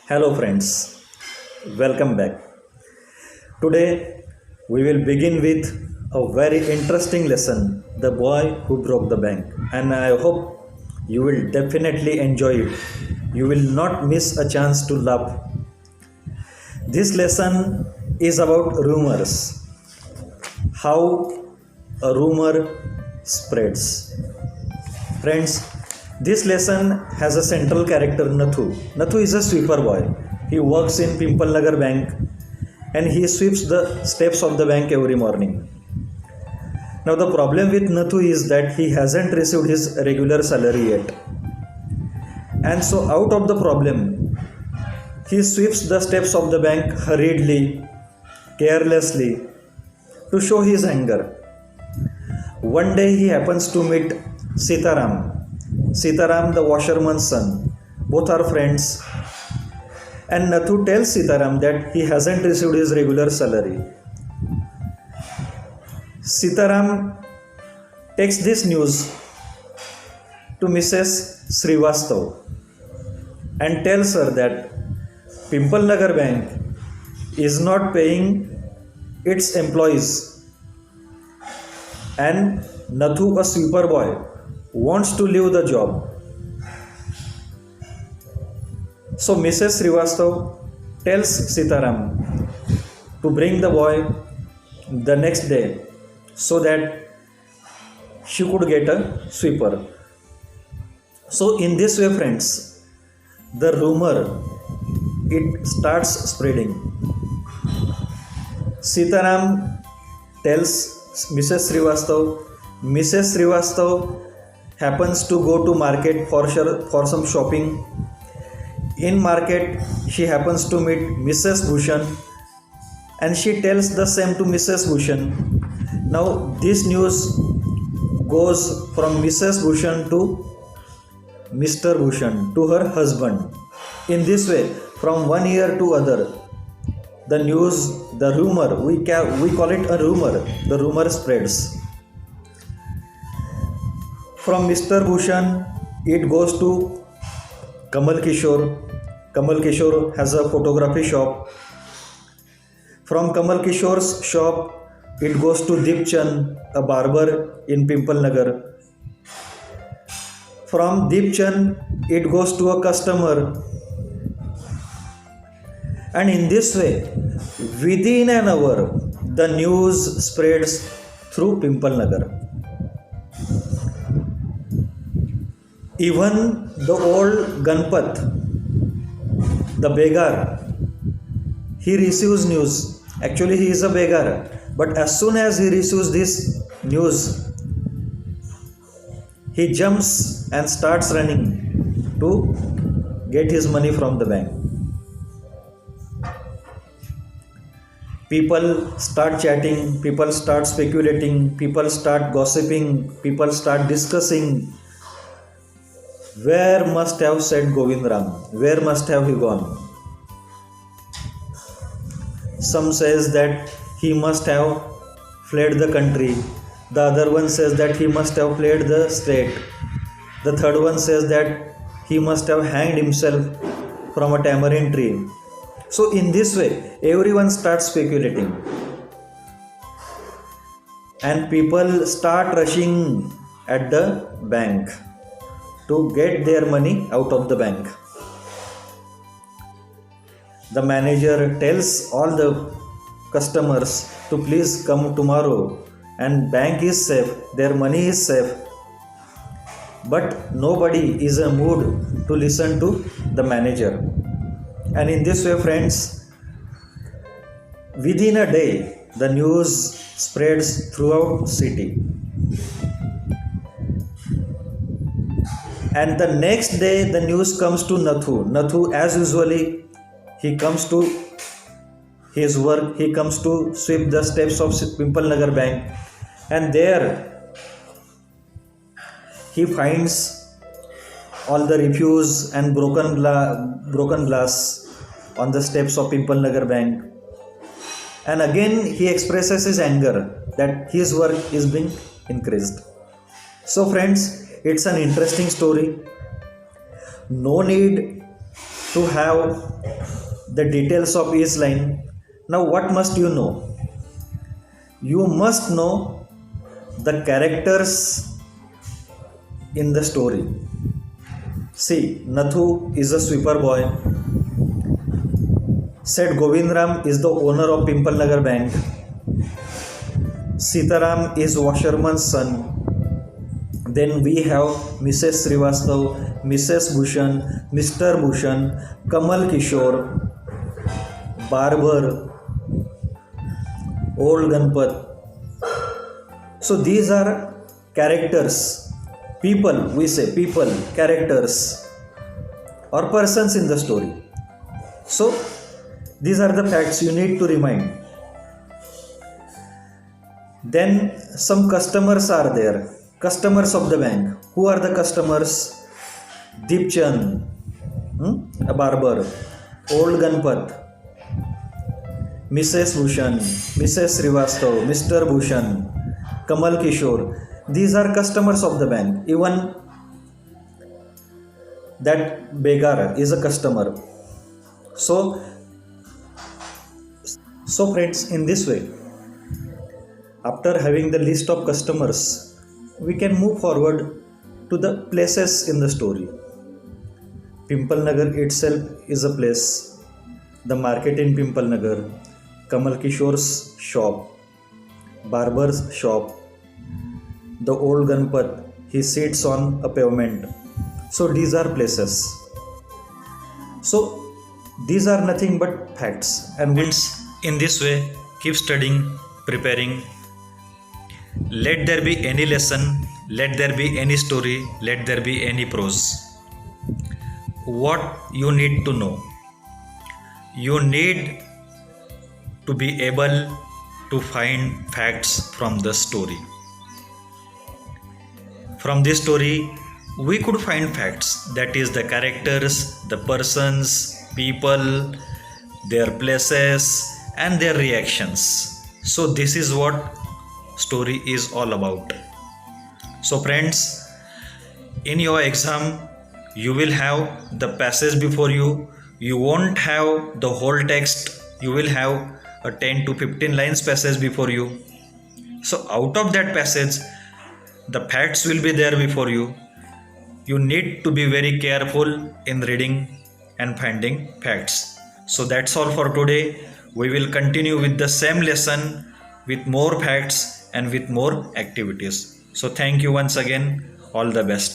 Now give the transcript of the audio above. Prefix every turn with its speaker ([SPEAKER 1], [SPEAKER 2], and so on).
[SPEAKER 1] Hello, friends. Welcome back. Today, we will begin with a very interesting lesson, The Boy Who Broke the Bank. And I hope you will definitely enjoy it. You will not miss a chance to laugh. This lesson is about rumors, how a rumor spreads. Friends, this lesson has a central character, Nathu. Nathu is a sweeper boy. He works in Pimple Nagar Bank and he sweeps the steps of the bank every morning. Now, the problem with Nathu is that he hasn't received his regular salary yet. And so, out of the problem, he sweeps the steps of the bank hurriedly, carelessly, to show his anger. One day, he happens to meet Sitaram. Sitaram, the washerman's son. Both are friends. And Nathu tells Sitaram that he hasn't received his regular salary. Sitaram takes this news to Mrs. Srivastav and tells her that Pimple Nagar Bank is not paying its employees, and Nathu, a sweeper boy, wants to leave the job. So Mrs. Srivastav tells Sitaram to bring the boy the next day so that she could get a sweeper. So in this way, friends, the rumor, it starts spreading. Sitaram tells Mrs. Srivastav. Mrs. Srivastav happens to go to market for some shopping. In market, she happens to meet Mrs. Bhushan and she tells the same to Mrs. Bhushan. Now, this news goes from Mrs. Bhushan to Mr. Bhushan, to her husband. In this way, from one ear to other, the news, the rumor, we call it a rumor, the rumor spreads. From Mr. Bhushan, it goes to Kamal Kishore. Kamal Kishore has a photography shop. From Kamal Kishore's shop, it goes to Deepchand, a barber in Pimple Nagar. From Deepchand, it goes to a customer. And in this way, within an hour, the news spreads through Pimple Nagar. Even the old Ganpat, the beggar, he receives news. Actually, he is a beggar. But as soon as he receives this news, he jumps and starts running to get his money from the bank. People start chatting, people start speculating, people start gossiping, people start discussing. Where must have said Govind Ram? Where must have he gone? Some says that he must have fled the country. The other one says that he must have fled the state. The third one says that he must have hanged himself from a tamarind tree. So in this way, everyone starts speculating. And people start rushing at the bank to get their money out of the bank. The manager tells all the customers to please come tomorrow, and bank is safe, their money is safe. But nobody is in a mood to listen to the manager. And in this way, friends, within a day, the news spreads throughout city. And the next day, the news comes to Nathu. Nathu, as usually, he comes to his work. He comes to sweep the steps of Pimple Nagar Bank. And there, he finds all the refuse and broken glass on the steps of Pimple Nagar Bank. And again, he expresses his anger that his work is being increased. So, friends, it's an interesting story. No need to have the details of each line. Now what must you know? You must know the characters in the story. See, Nathu is a sweeper boy. Said Govindram is the owner of Pimple Nagar Bank. Sitaram is washerman's son. Then we have Mrs. Srivastav, Mrs. Bhushan, Mr. Bhushan, Kamal Kishore, barber, old Ganpat. So these are characters, people, we say people, characters or persons in the story. So these are the facts you need to remind. Then some customers are there, customers of the bank. Who are the customers? Deepchand, a barber, old Ganpat, Mrs. Bhushan, Mrs. Srivastav, Mr. Bhushan, Kamal Kishore. These are customers of the bank. Even that beggar is a customer. So friends, in this way, after having the list of customers, we can move forward to the places in the story. Pimple Nagar itself is a place, the market in Pimple Nagar, Kamal Kishore's shop, barber's shop, the old Ganpat, he sits on a pavement. So these are places. So these are nothing but facts, and in this way keep studying, preparing. Let there be any lesson, let there be any story, let there be any prose. What you need to know? You need to be able to find facts from the story. From this story we could find facts, that is the characters, the persons, people, their places and their reactions. So this is what story is all about. So friends, in your exam you will have the passage before you. You won't have the whole text, you will have a 10 to 15 lines passage before you. So out of that passage the facts will be there before you. You need to be very careful in reading and finding facts. So that's all for today. We will continue with the same lesson with more facts and with more activities. So thank you once again. All the best.